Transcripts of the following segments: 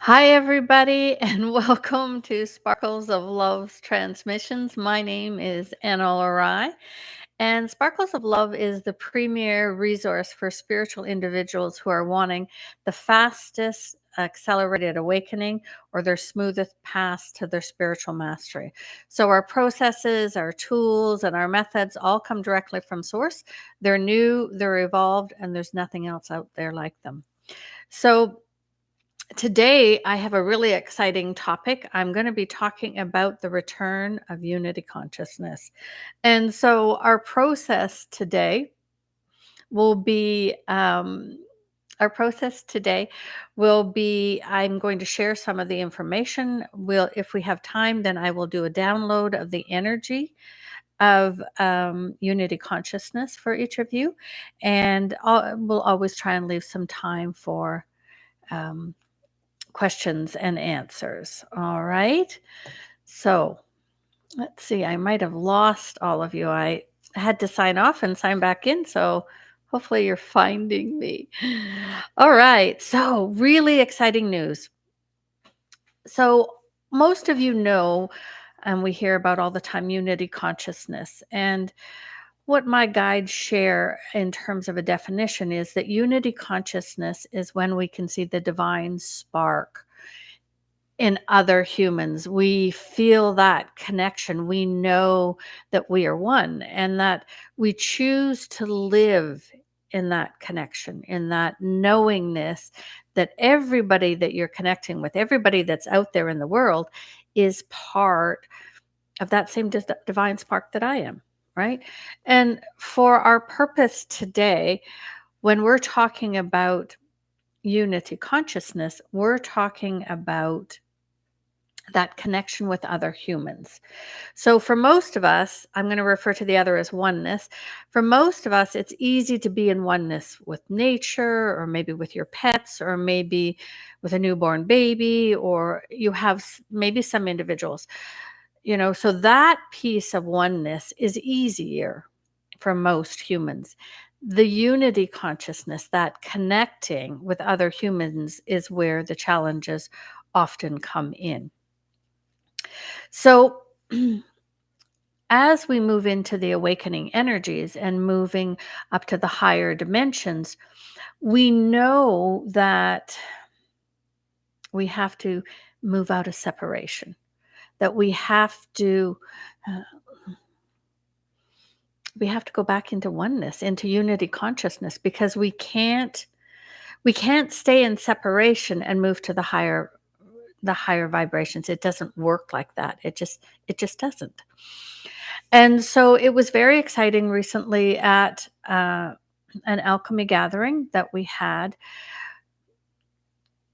Hi, everybody, and welcome to Sparkles of Love's Transmissions. My name is Analarai, and Sparkles of Love is the premier resource for spiritual individuals who are wanting the fastest accelerated awakening or their smoothest path to their spiritual mastery. So, our processes, our tools, and our methods all come directly from Source. They're new, they're evolved, and there's nothing else out there like them. So, today, I have a really exciting topic. I'm going to be talking about the return of unity consciousness. And so, our process today will be I'm going to share some of the information. If we have time, then I will do a download of the energy of unity consciousness for each of you. And we'll always try and leave some time for um, questions and answers. All right. So let's see. I might have lost all of you. I had to sign off and sign back in. So hopefully you're finding me. All right. So, really exciting news. So, most of you know, and we hear about all the time, unity consciousness. And what my guides share in terms of a definition is that unity consciousness is when we can see the divine spark in other humans. We feel that connection. We know that we are one and that we choose to live in that connection, in that knowingness that everybody that you're connecting with, everybody that's out there in the world, is part of that same divine spark that I am, right? And for our purpose today, when we're talking about unity consciousness, we're talking about that connection with other humans. So for most of us, I'm going to refer to the other as oneness. For most of us, it's easy to be in oneness with nature, or maybe with your pets, or maybe with a newborn baby, or you have maybe some individuals, so that piece of oneness is easier for most humans. The unity consciousness, that connecting with other humans, is where the challenges often come in. So, as we move into the awakening energies and moving up to the higher dimensions, we know that we have to move out of separation, that uh, we have to go back into oneness, into unity consciousness, because we can't stay in separation and move to the higher vibrations. It doesn't work like that. It just doesn't. And so it was very exciting recently at an alchemy gathering that we had.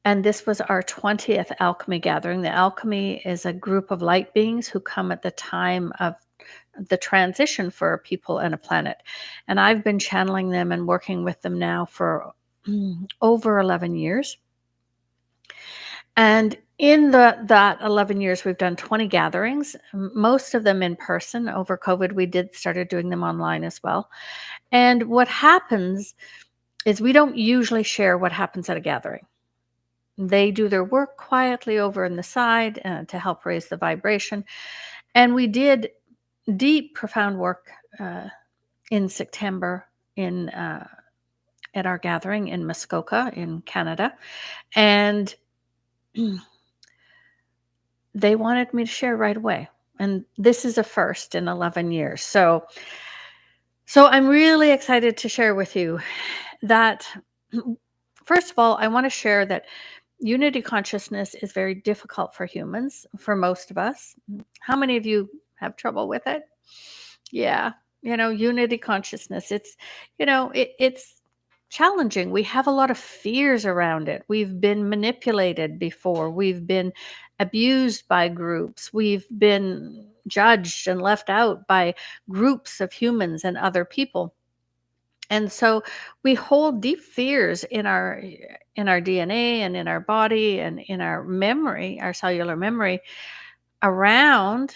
And this was our 20th alchemy gathering. The alchemy is a group of light beings who come at the time of the transition for people and a planet. And I've been channeling them and working with them now for over 11 years. And in that 11 years, we've done 20 gatherings, most of them in person. Over COVID, we started doing them online as well. And what happens is we don't usually share what happens at a gathering. They do their work quietly over in the side to help raise the vibration. And we did deep, profound work in September at our gathering in Muskoka in Canada. And they wanted me to share right away. And this is a first in 11 years. So I'm really excited to share with you that, first of all, I want to share that unity consciousness is very difficult for humans, for most of us. How many of you have trouble with it? Yeah, unity consciousness. It's challenging. We have a lot of fears around it. We've been manipulated before. We've been abused by groups. We've been judged and left out by groups of humans and other people. And so we hold deep fears in our DNA and in our body and in our memory, our cellular memory, around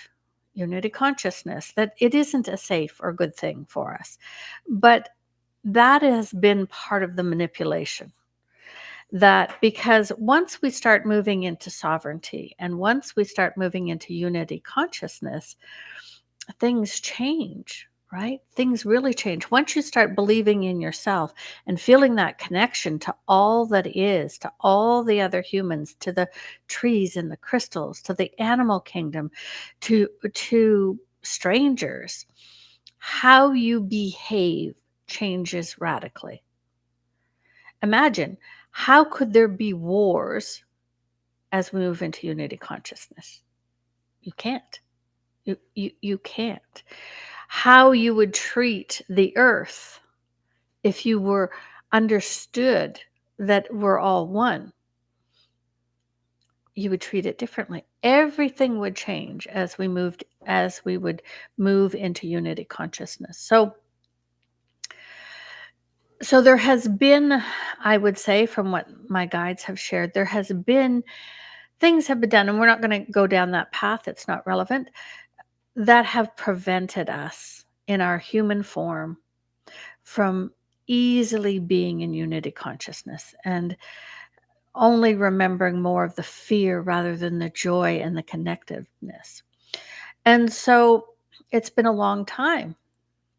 unity consciousness, that it isn't a safe or good thing for us. But that has been part of the manipulation. that because once we start moving into sovereignty and once we start moving into unity consciousness, things change, right? Things really change. Once you start believing in yourself and feeling that connection to all that is, to all the other humans, to the trees and the crystals, to the animal kingdom, to strangers, how you behave changes radically. Imagine, how could there be wars as we move into unity consciousness? You can't. You can't. How you would treat the earth if you were understood that we're all one, you would treat it differently. Everything would change as we would move into unity consciousness. So there has been, I would say, from what my guides have shared, there has been things have been done, and we're not going to go down that path. It's not relevant, that have prevented us in our human form from easily being in unity consciousness and only remembering more of the fear rather than the joy and the connectiveness. And so it's been a long time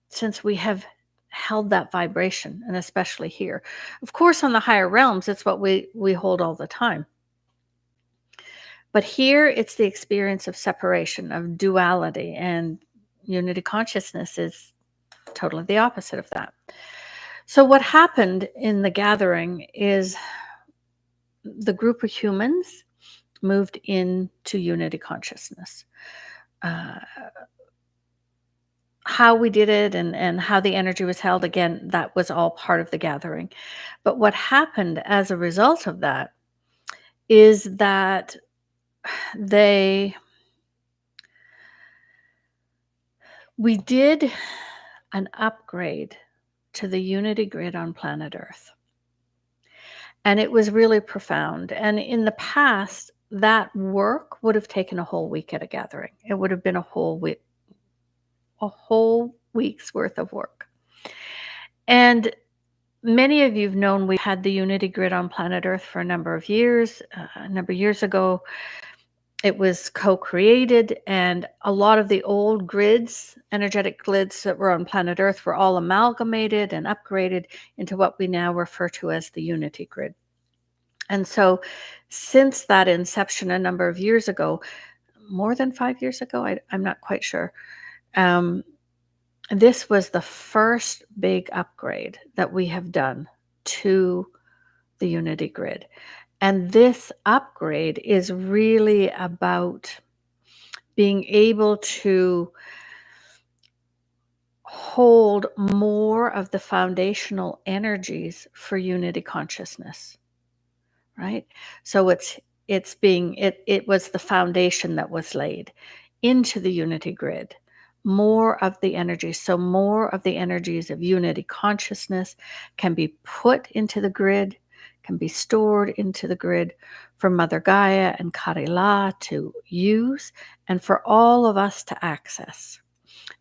since we have held that vibration, and especially here. Of course, on the higher realms, it's what we hold all the time. But here, it's the experience of separation, of duality, and unity consciousness is totally the opposite of that. So what happened in the gathering is the group of humans moved into unity consciousness. Uh, how we did it and how the energy was held, again, that was all part of the gathering. But what happened as a result of that is that we did an upgrade to the unity grid on planet Earth. And it was really profound. And in the past, that work would have taken a whole week at a gathering. It would have been a whole week's worth of work. And many of you've known we had the unity grid on planet Earth for a number of years. A number of years ago, it was co-created, and a lot of the old grids, energetic grids that were on planet Earth, were all amalgamated and upgraded into what we now refer to as the unity grid. And so since that inception a number of years ago, more than 5 years ago, I'm not quite sure, this was the first big upgrade that we have done to the unity grid. And this upgrade is really about being able to hold more of the foundational energies for unity consciousness. Right? So it was the foundation that was laid into the unity grid. More of the energy, so more of the energies of unity consciousness can be put into the grid, can be stored into the grid for Mother Gaia and Kari-La to use, and for all of us to access.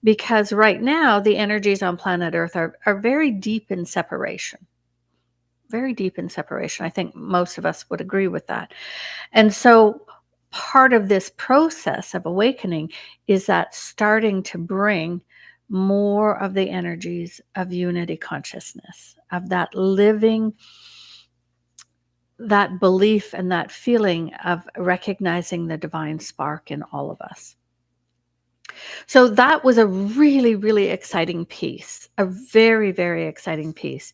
Because right now, the energies on planet Earth are very deep in separation. Very deep in separation. I think most of us would agree with that. And so part of this process of awakening is that starting to bring more of the energies of unity consciousness, of that living, that belief and that feeling of recognizing the divine spark in all of us. So that was a really, really exciting piece, a very, very exciting piece.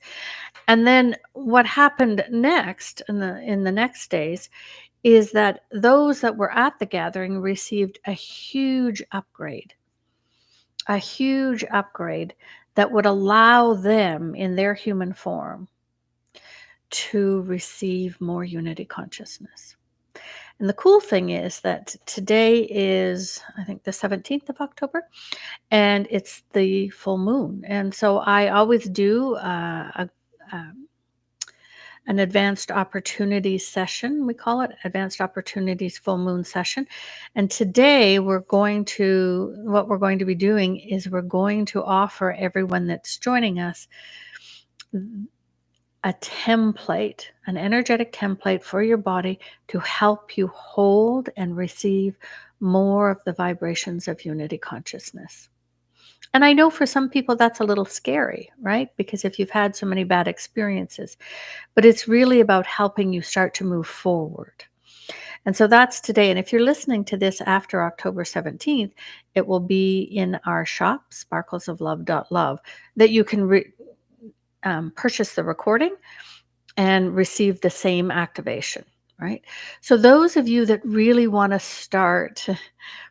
And then what happened next in the next days is that those that were at the gathering received a huge upgrade that would allow them in their human form to receive more unity consciousness. And the cool thing is that today is, I think, the 17th of October, and it's the full moon. And so I always do an advanced opportunities session. We call it advanced opportunities full moon session. And today what we're going to be doing is we're going to offer everyone that's joining us a template, an energetic template for your body to help you hold and receive more of the vibrations of unity consciousness. And I know for some people that's a little scary, right? Because if you've had so many bad experiences, but it's really about helping you start to move forward. And so that's today. And if you're listening to this after October 17th, it will be in our shop, sparklesoflove.love, that you can purchase the recording and receive the same activation, right? So those of you that really want to start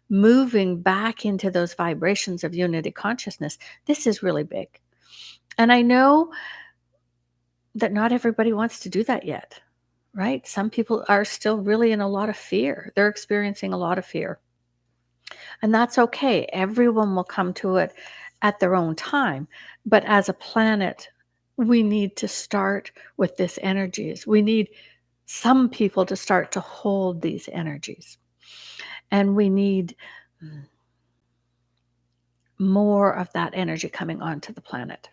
moving back into those vibrations of unity consciousness, this is really big. And I know that not everybody wants to do that yet, right? Some people are still really in a lot of fear. They're experiencing a lot of fear. And that's okay. Everyone will come to it at their own time. But as a planet, we need to start with this energies. We need some people to start to hold these energies. And we need more of that energy coming onto the planet.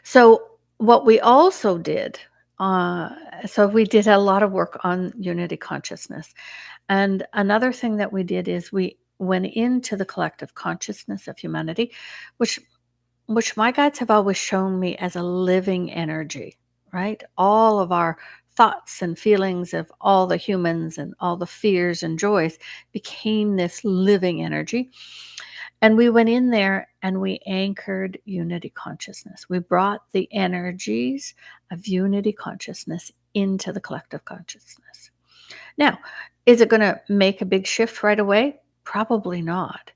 So what we also did, so we did a lot of work on unity consciousness. And another thing that we did is we went into the collective consciousness of humanity, which my guides have always shown me as a living energy, right? All of our thoughts and feelings of all the humans and all the fears and joys became this living energy. And we went in there and we anchored unity consciousness. We brought the energies of unity consciousness into the collective consciousness. Now, is it going to make a big shift right away? Probably not.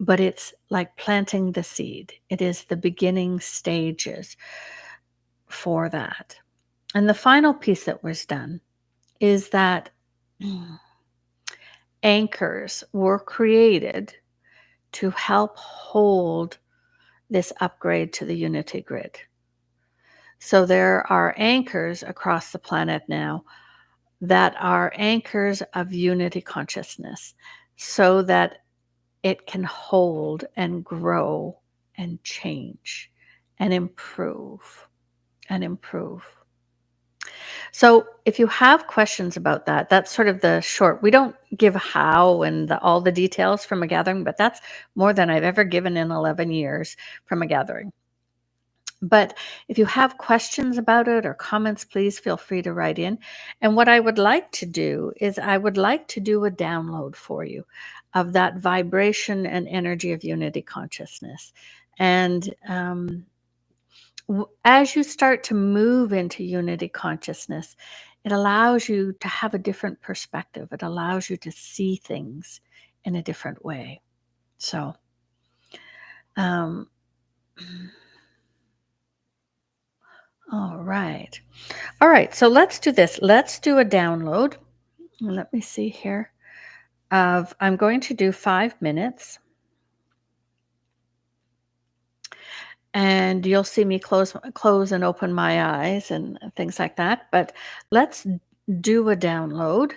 But it's like planting the seed. It is the beginning stages for that. And the final piece that was done is that anchors were created to help hold this upgrade to the unity grid. So there are anchors across the planet now that are anchors of unity consciousness so that it can hold and grow and change and improve and improve. So if you have questions about that, that's sort of the short. We don't give how and all the details from a gathering, but that's more than I've ever given in 11 years from a gathering. But if you have questions about it or comments, please feel free to write in. And what I would like to do is I would like to do a download for you of that vibration and energy of unity consciousness. And as you start to move into unity consciousness, it allows you to have a different perspective. It allows you to see things in a different way. So, um, all right. All right. So let's do this. Let's do a download. Let me see here. I'm going to do 5 minutes. And you'll see me close and open my eyes and things like that. But let's do a download.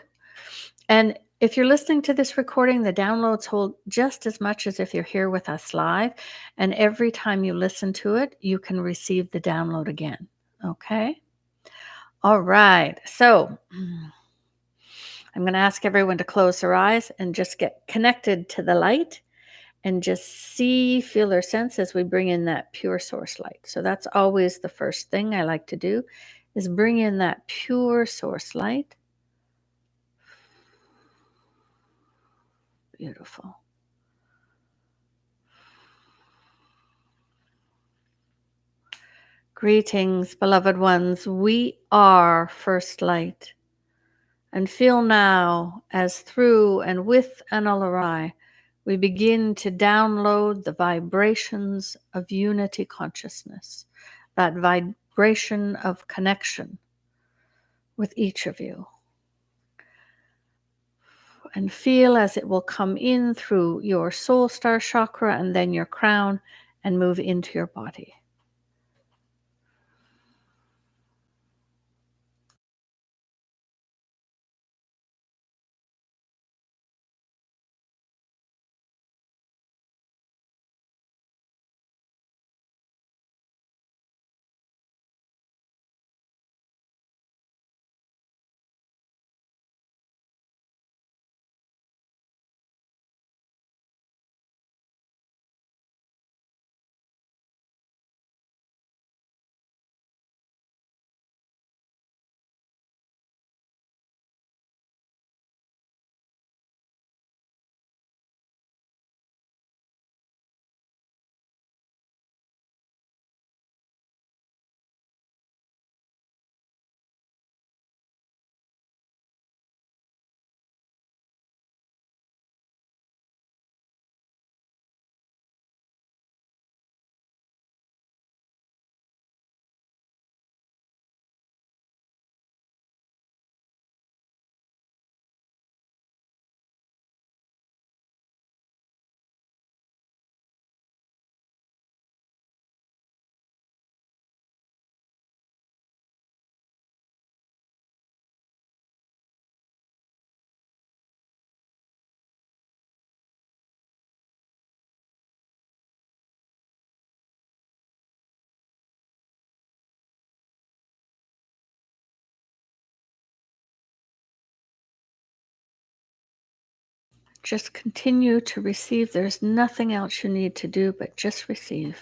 And if you're listening to this recording, the downloads hold just as much as if you're here with us live. And every time you listen to it, you can receive the download again. Okay? All right. So I'm going to ask everyone to close their eyes and just get connected to the light and just see, feel, or sense as we bring in that pure source light. So that's always the first thing I like to do is bring in that pure source light. Beautiful. Greetings, beloved ones. We are first light. And feel now as through and with Analarai, we begin to download the vibrations of unity consciousness, that vibration of connection with each of you. And feel as it will come in through your soul star chakra and then your crown and move into your body. Just continue to receive. There's nothing else you need to do but just receive.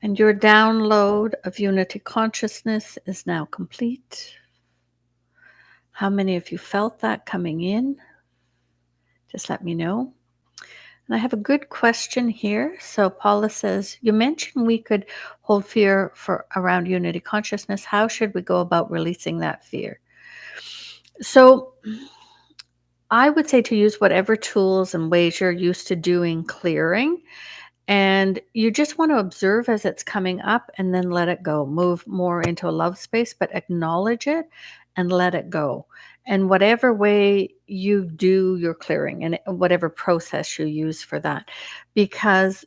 And your download of unity consciousness is now complete. How many of you felt that coming in? Just let me know. And I have a good question here. So Paula says, you mentioned we could hold fear for around unity consciousness. How should we go about releasing that fear? So I would say to use whatever tools and ways you're used to doing clearing. And you just want to observe as it's coming up and then let it go. Move more into a love space, but acknowledge it and let it go. And whatever way you do your clearing and whatever process you use for that. Because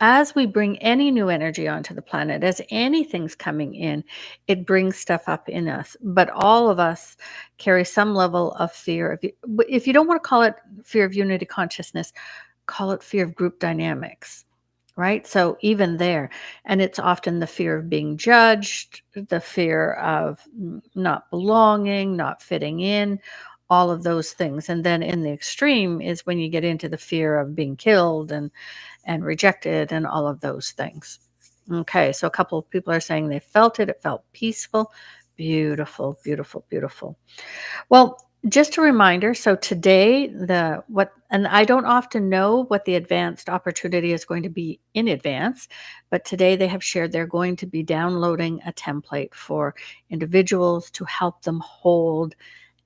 as we bring any new energy onto the planet, as anything's coming in, it brings stuff up in us. But all of us carry some level of fear. If you don't want to call it fear of unity consciousness, call it fear of group dynamics, right? So even there, and it's often the fear of being judged, the fear of not belonging, not fitting in, all of those things. And then in the extreme is when you get into the fear of being killed and rejected and all of those things. Okay, so a couple of people are saying they felt it. It felt peaceful. Beautiful, beautiful, beautiful. Well, just a reminder, so today and I don't often know what the advanced opportunity is going to be in advance, but today they have shared they're going to be downloading a template for individuals to help them hold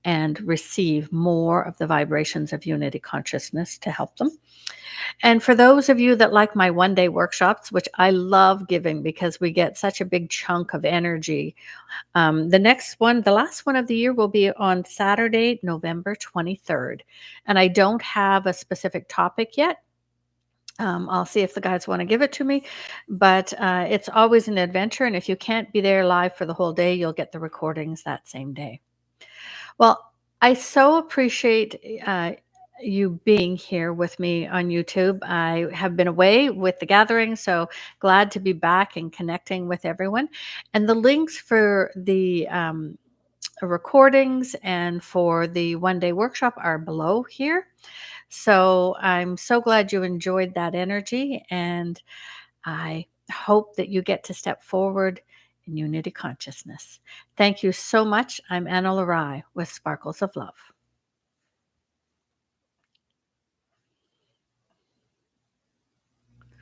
and receive more of the vibrations of unity consciousness to help them. And for those of you that like my one-day workshops, which I love giving because we get such a big chunk of energy, the next one, the last one of the year, will be on Saturday, November 23rd. And I don't have a specific topic yet. I'll see if the guys want to give it to me, but it's always an adventure. And if you can't be there live for the whole day, you'll get the recordings that same day. Well, I so appreciate you being here with me on YouTube. I have been away with the gathering, so glad to be back and connecting with everyone. And the links for the recordings and for the one-day workshop are below here. So I'm so glad you enjoyed that energy, and I hope that you get to step forward in unity consciousness. Thank you so much. I'm Ana-La-Rai with Sparkles of Love.